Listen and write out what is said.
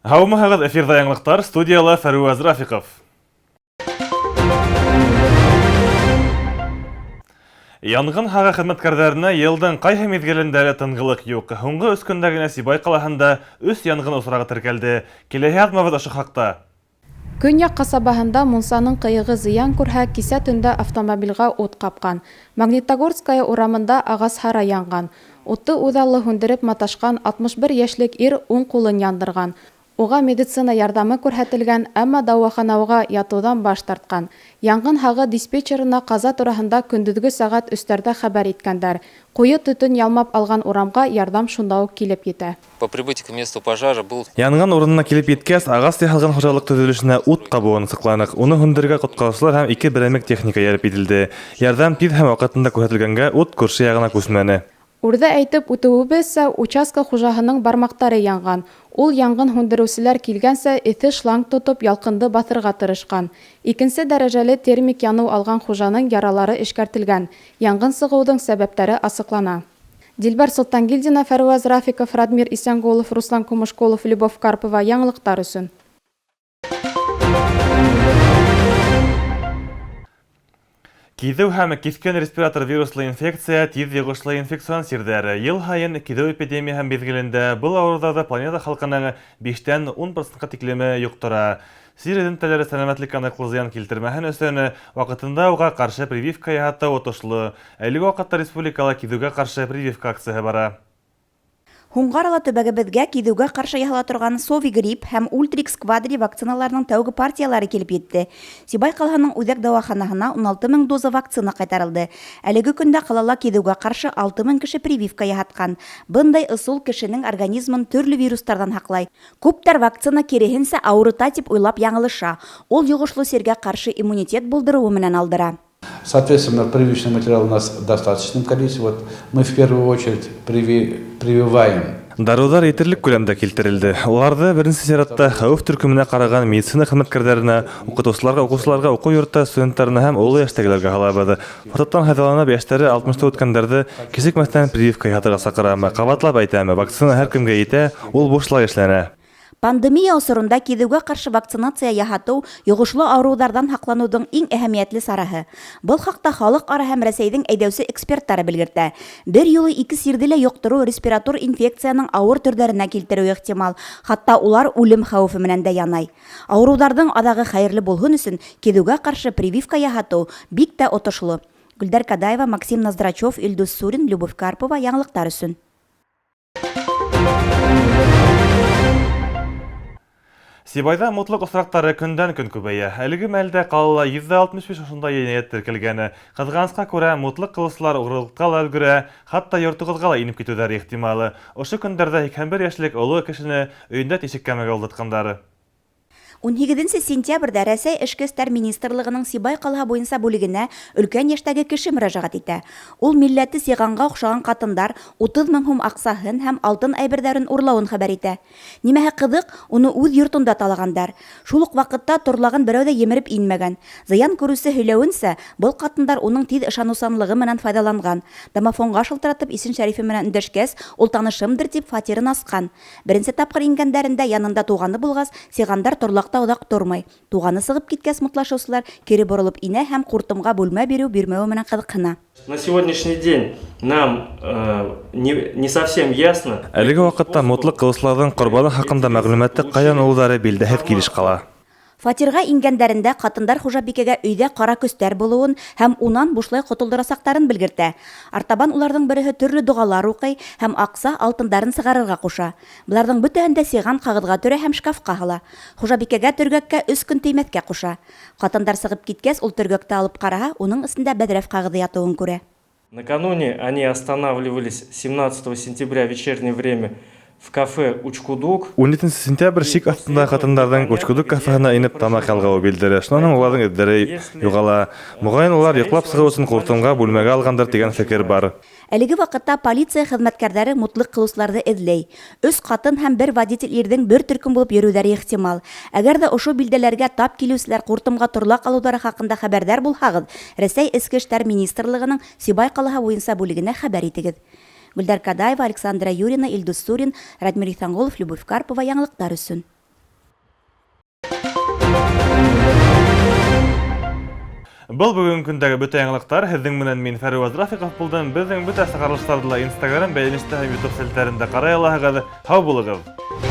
Һаумыһығыҙ, эфирҙа яңылыҡтар, студияла Фәруаз Рафиҡов. Янғын һағы хеҙмәткәрҙәренә йылдың ҡайһы миҙгелендә лә тынғылыҡ юҡ. Һуңғы 3 көндә генә Сибай ҡалаһында 3 янғын осрағы теркәлде. Киләһе яҙмабыҙ ошо хаҡта. Көньяҡ ҡасабаһында мунсаның ҡыйығы зыян күрһә, кисә төндә автомобилгә ут ҡапҡан. Магнитогорская урамында ағас һара янған. Утты үҙаллы һүндереп маташҡан 61 йәшлек ир уң ҡулын яндырған. Уға медицина ярҙамы күрһәтелгән, әммә дауаханауға ятыуҙан баш тартҡан. Яңғын һағы диспетчерына ҡаза тураһында көндөҙгө сәғәт 3-тәрҙә хәбәр иткәндәр. Ҡуйы төтөн ялмап алған урамға ярҙам шунда уҡ килеп етә. По прибытию к месту пожара был... Янған урынына килеп еткәс, ағас яһалған хужалыҡ төҙөлөшөнә ут ҡабыуын саҡланыҡ. Уны һүндерергә ҡотҡарыусылар һәм 2 берәмлек техника йәлеп ителде. Ярҙам тиҙ һәм ваҡытында күрһәтелгәнгә, ут күрше яғына күсмәне. Үрҙә әйтеп үтеүебеҙсә, участка хужаһының бармаҡтары янған. Ул яңғын һүндереүселәр килгәнсә эҫе шланг тотоп ялҡынды баҫырға тырышҡан. 2-нсе дәрәжәле термик яныу алған хужаның яралары эшкәртелгән. Яңғын сығыуҙың сәбәптәре асыҡлана. Дилбәр Солтангилдина, Фәруаз Рафиков, Радмир Исәнгулов, Руслан Кумышколов, Любовь Карпова яңылыҡтар өсөн. Киҙеү һәм киҫкен респиратор вируслы инфекция тиҙ йоғошлы инфекцион сирҙәре. Йыл һайын киҙеү эпидемияһы миҙгелендә был ауырыуҙарҙы планета халҡының 5-10% тиклеме йоҡтора. Сир эҙемтәләре сәләмәтлеккә ныҡлы зыян килтермәһен өсөн ваҡытында уға ҡаршы прививка яһатыу отошло. Әлеге ваҡытта республикала киҙеүгә ҡаршы прививка акцияһы бара. Һуңғы арала төбәгебеҙгә киҙеүгә ҡаршы яһала торған Совигрипп һәм Ультрикс квадри вакциналарының тәүге партиялары килеп етте. Сибай ҡалаһының үҙәк дауаханаһына 16 000 доза вакцина ҡайтарылды. Әлеге көндә ҡалала киҙеүгә ҡаршы 6 000 кеше прививка яһатҡан. Бындай ысул кешенең организмын төрлө вирустарҙан һаҡлай. Күптәр вакцина киреһенсә ауырыта тип уйлап яңылыша. Ул йоғошло сиргә ҡаршы иммунитет булдырыуы менән алдыра. Соответственно, прививочный материал у нас в достаточном количестве. Вот мы в первую очередь прививаем. Дарыуҙар етерлек күләмдә килтерелде. Уларҙы беренсе сиратта хәүеф төркөмөнә ҡараған медицина хеҙмәткәрҙәренә, уҡытыусыларға, уҡыусыларға, уҡыу йорты студенттарына һәм оло йәштәгеләргә һалабыҙ. Форсаттан файҙаланып, йәштәре 60-та үткәндәрҙе кисекмәҫтән прививка яһатырға саҡырам. Ҡабатлап әйтәм, вакцина һәр кемгә етә, ул бушлай эшләнә. Пандемия осоронда киҙеүгә ҡаршы вакцинация яһатыу йоғошло ауырыуҙарҙан һаҡланыуҙың иң әһәмиәтле сараһы. Был хаҡта халыҡ-ара һәм Рәсәйҙең әйҙәүсе эксперттары белгертә. Бер юлы 2 сирҙе лә йоҡтороу респиратор инфекцияның ауыр төрҙәренә килтереү ихтимал. Хатта улар үлем хәүефе менән дә янай. Ауырыуҙарҙың аҙағы хәйерле булһын өсөн киҙеүгә ҡаршы прививка яһатыу бик тә отошло. Гөлдәр Кадаева, Максим Ноздрачев, Илдус Сурин, Любовь Карпова яңылыҡтар өсөн. Сибайҙа мотлоҡ осраҡтары көндән-көн күбәйә. Әлеге мәлдә ҡалала 165 ошондай енәйәт теркәлгән. Ҡыҙғанысҡа күрә, мотлоҡ ҡылыусылар уғрылыҡҡа ла өлгөрә, хатта йортоғоҙға ла инеп китеүҙәре ихтималы. Ошо көндәрҙә 81 йәшлек оло кешене өйөндә тишек кәмәгә алдатҡандары. 18 сентябрҙә Рәсәй Эшке эштәр министрлығының Сибай ҡалаһы буйынса бүлегенә өлкән йәштәге кеше мөрәжәғәт итә. Ул милләте сиғанға оҡшаған ҡатындар 30 000 һум аҡсаһын һәм алтын әйберҙәрен урлауын хәбәр итә. Нимәһе ҡыҙыҡ, уны үҙ йортонда талағандар. Шул уҡ ваҡытта торлағын берәү ҙә емереп инмәгән. Зыян күреүсе һөйләүенсә, был ҡатындар уның тиҙ ышаныусанлығы менән файҙаланған. Домофонға шылтыратып исем шәрифе менән өндәшкәс, ул танышымдыр тип фатирын асҡан. Беренсе тапҡыр ингәндәрендә янында туғаны булғас, сиғандар торлаҡта оҙаҡ тормай. Туғаны сығып киткәс, мутлашыусылар кире боролоп инә һәм ҡуртымға бүлмә бирмәүе менән ҡыҙыҡһына. На сегодняшний день нам не совсем ясно. Әлеге ваҡытта мотлоҡ ҡылыусыларҙың ҡорбаны хаҡында мәғлүмәтте ҡайҙан алыуҙары билдәһеҙ килеш ҡала. Фатирға ингәндәрендә ҡатындар хужабикәгә өйҙә ҡара көстәр булыуын һәм унан бушлай ҡотолдорасаҡтарын белгертә. Артабан уларҙың береһе төрлө доғалар уҡый һәм аҡса, алтындарын сығарырға ҡуша. Быларҙың бөтәһен дә сиған ҡағыҙға төрә һәм шкафҡа һала. Хужабикәгә төргәккә 3 көн теймәҫкә ҡуша. Ҡатындар сығып киткәс, ул төргәкте алып ҡараһа, уның эсендә бәҙрәф ҡағыҙы ятыуын күрә. Накануне они останавливались 17 сентября в вечернее время в кафе «Учкудук». 17 сентябрь шик аҫтында ҡатындарҙың Учкудук кафеһына инеп тамаҡ ялғауы билдәле. Шунан уларҙың эҙҙәре юғала. Моғайын улар йоҡлап сығыу өсөн ҡуртымға бүлмәгә алғандар тигән фекер бар. Әлеге ваҡытта полиция хеҙмәткәрҙәре мотлоҡ ҡылыусыларҙы эҙләй. 3 ҡатын һәм 1 водитель ирҙең бер төркөм булып йөрөүҙәре ихтимал. Әгәр ҙә ошо билдәләргә тап килеүселәр ҡуртымға торлаҡ алыуҙары хаҡында хәбәрҙар булһағыҙ, Рәсәй Эске эштәр министрлығының Сибай ҡалаһы буйынса бүлегенә хәбәр итегеҙ. Гөлдәр Кадаева, Александра Юрина, Илдус Сурин, Радмир Исәнгулов, Любовь Карпова яңылыҡтар өсөн. Был бүгін күндәге бөтә яңалыктар. Һеҙҙең менән мин Фәруаз Рафиҡов булдым. Беҙҙең бөтә сығарылыштарҙы ла Instagram бәйлештә һәм YouTube селтәрендә ҡарай алаһығыҙ. Һау булығыҙ!